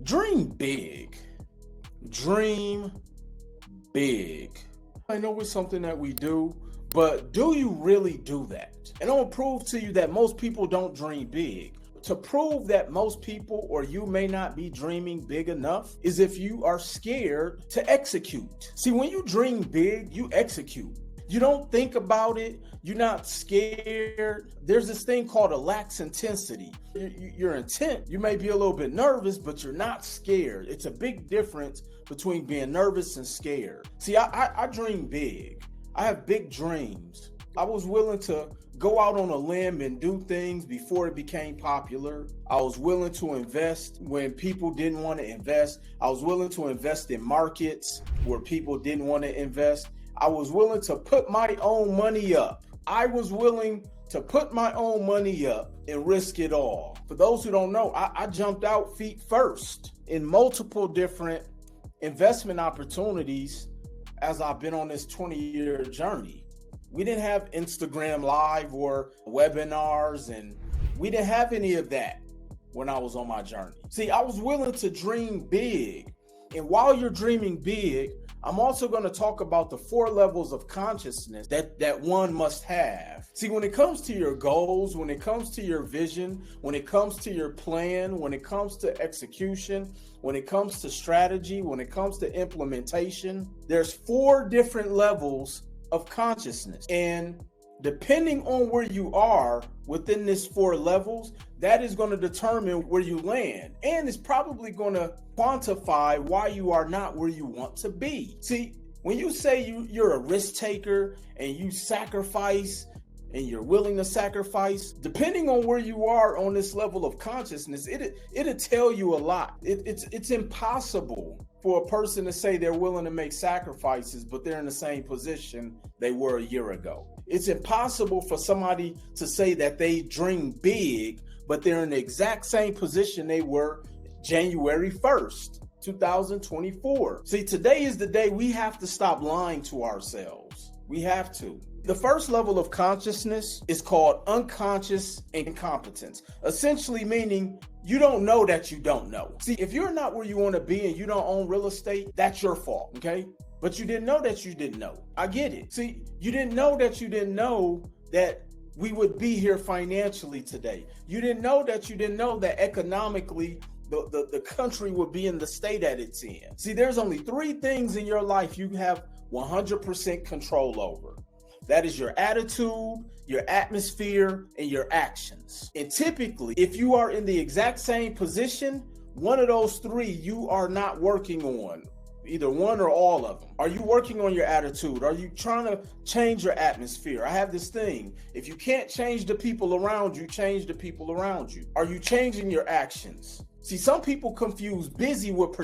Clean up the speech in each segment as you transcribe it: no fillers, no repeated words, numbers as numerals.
Dream big. Dream big. I know it's something that we do, but do you really do that? And I'm gonna prove to you that most people don't dream big. To prove that most people or you may not be dreaming big enough is if you are scared to execute. See, when you dream big, you execute. You don't think about it. You're not scared. There's this thing called a LAX intensity. Your intent, you may be a little bit nervous, but you're not scared. It's a big difference between being nervous and scared. See, I dream big. I have big dreams. I was willing to go out on a limb and do things before it became popular. I was willing to invest when people didn't want to invest. I was willing to invest in markets where people didn't want to invest. I was willing to put my own money up. I was willing to put my own money up and risk it all. For those who don't know, I jumped out feet first in multiple different investment opportunities as I've been on this 20-year journey. We didn't have Instagram Live or webinars, and we didn't have any of that when I was on my journey. See, I was willing to dream big. And while you're dreaming big, I'm also going to talk about the 4 levels of consciousness that one must have. See, when it comes to your goals, when it comes to your vision, when it comes to your plan, when it comes to execution, when it comes to strategy, when it comes to implementation, there's 4 different levels of consciousness. And depending on where you are within this 4 levels, that is going to determine where you land. And it's probably going to quantify why you are not where you want to be. See, when you say you're a risk taker and you sacrifice and you're willing to sacrifice, depending on where you are on this level of consciousness, it'll tell you a lot. It's impossible for a person to say they're willing to make sacrifices, but they're in the same position they were a year ago. It's impossible for somebody to say that they dream big, but they're in the exact same position they were January 1st, 2024. See, today is the day we have to stop lying to ourselves. We have to. The first level of consciousness is called unconscious incompetence, essentially meaning you don't know that you don't know. See, if you're not where you want to be and you don't own real estate, that's your fault, okay? But you didn't know that you didn't know. I get it. See, you didn't know that you didn't know that we would be here financially today. You didn't know that you didn't know that economically the country would be in the state that it's in. See, there's only 3 things in your life you have 100% control over. That is your attitude, your atmosphere, and your actions. And typically, if you are in the exact same position, one of those 3 you are not working on. Either one or all of them. Are you working on your attitude? Are you trying to change your atmosphere? I have this thing. If you can't change the people around you, change the people around you. Are you changing your actions? See, some people confuse busy with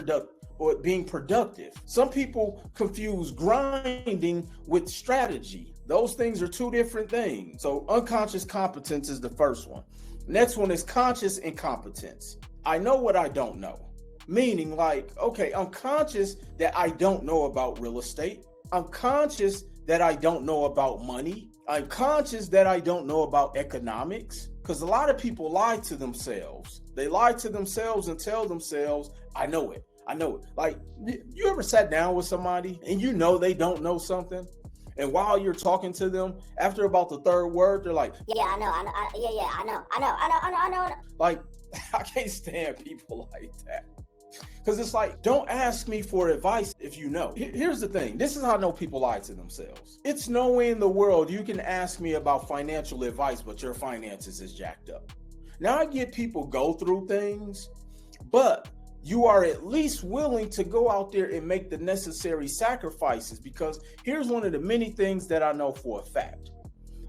being productive. Some people confuse grinding with strategy. Those things are 2 different things. So unconscious competence is the first one. Next one is conscious incompetence. I know what I don't know. Meaning like, okay, I'm conscious that I don't know about real estate. I'm conscious that I don't know about money. I'm conscious that I don't know about economics. Because a lot of people lie to themselves. They lie to themselves and tell themselves, I know it. I know it. Like, you ever sat down with somebody and you know they don't know something? And while you're talking to them, after about the 3rd word, they're like, yeah, I know. Like, I can't stand people like that. Because it's like, don't ask me for advice if you know. Here's the thing. This is how I know people lie to themselves. It's no way in the world you can ask me about financial advice, but your finances is jacked up. Now, I get people go through things, but you are at least willing to go out there and make the necessary sacrifices, because here's one of the many things that I know for a fact.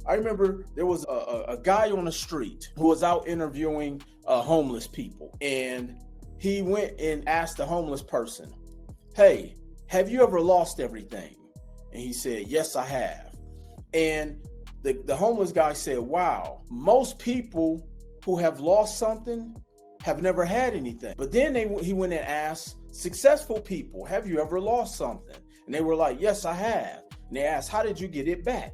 I remember there was a guy on the street who was out interviewing homeless people, and he went and asked the homeless person, hey, have you ever lost everything? And he said, yes, I have. And the homeless guy said, wow, most people who have lost something have never had anything. But then he went and asked successful people, have you ever lost something? And they were like, yes, I have. And they asked, how did you get it back?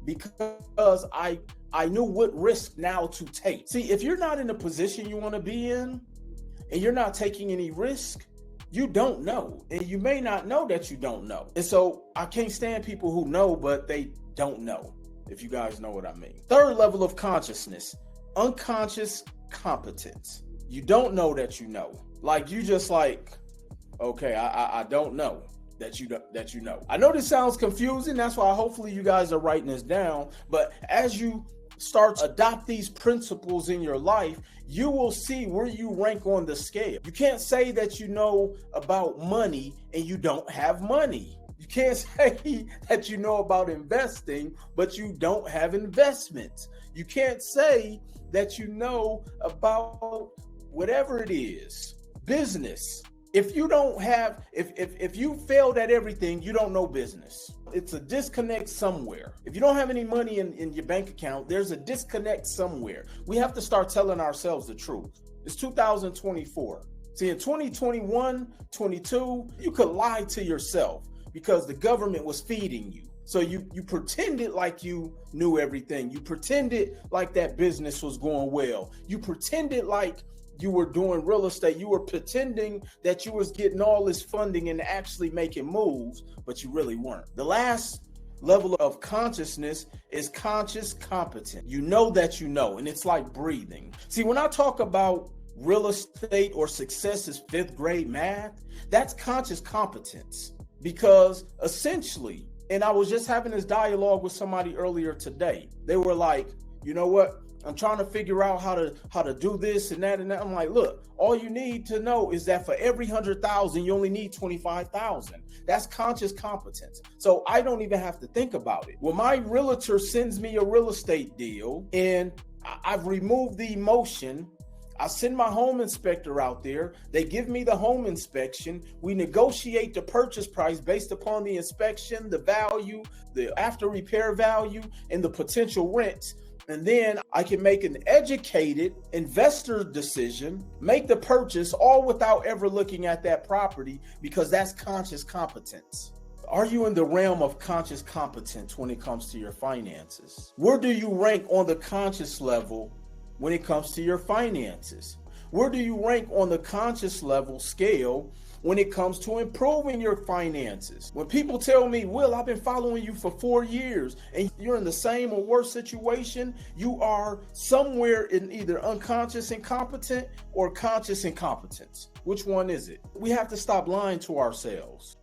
Because I knew what risk now to take. See, if you're not in the position you want to be in, and you're not taking any risk, you don't know. And you may not know that you don't know. And so I can't stand people who know, but they don't know, if you guys know what I mean. Third level of consciousness, unconscious competence. You don't know that you know. Like you just like, okay, I don't know that you know. I know this sounds confusing. That's why hopefully you guys are writing this down. But as you start to adopt these principles in your life, you will see where you rank on the scale. You can't say that you know about money and you don't have money. You can't say that you know about investing, but you don't have investments. You can't say that you know about whatever it is, business. If you don't have, if you failed at everything, you don't know business. It's a disconnect somewhere. If you don't have any money in your bank account, there's a disconnect somewhere. We have to start telling ourselves the truth. It's 2024. See, in 2021, 22, you could lie to yourself because the government was feeding you. So you pretended like you knew everything. You pretended like that business was going well. You pretended like you were doing real estate. You were pretending that you was getting all this funding and actually making moves, but you really weren't. The last level of consciousness is conscious competence. You know that you know, and it's like breathing. See, when I talk about real estate or success is fifth grade math, that's conscious competence. Because essentially, and I was just having this dialogue with somebody earlier today. They were like, you know what? I'm trying to figure out how to do this and that and that. I'm like, look, all you need to know is that for every 100,000, you only need 25,000. That's conscious competence. So I don't even have to think about it. When my realtor sends me a real estate deal and I've removed the emotion, I send my home inspector out there. They give me the home inspection. We negotiate the purchase price based upon the inspection, the value, the after repair value, and the potential rent. And then I can make an educated investor decision, make the purchase all without ever looking at that property, because that's conscious competence. Are you in the realm of conscious competence when it comes to your finances? Where do you rank on the conscious level when it comes to your finances? Where do you rank on the conscious level scale when it comes to improving your finances? When people tell me, Will, I've been following you for 4 years and you're in the same or worse situation, you are somewhere in either unconscious incompetent or conscious incompetence. Which one is it? We have to stop lying to ourselves.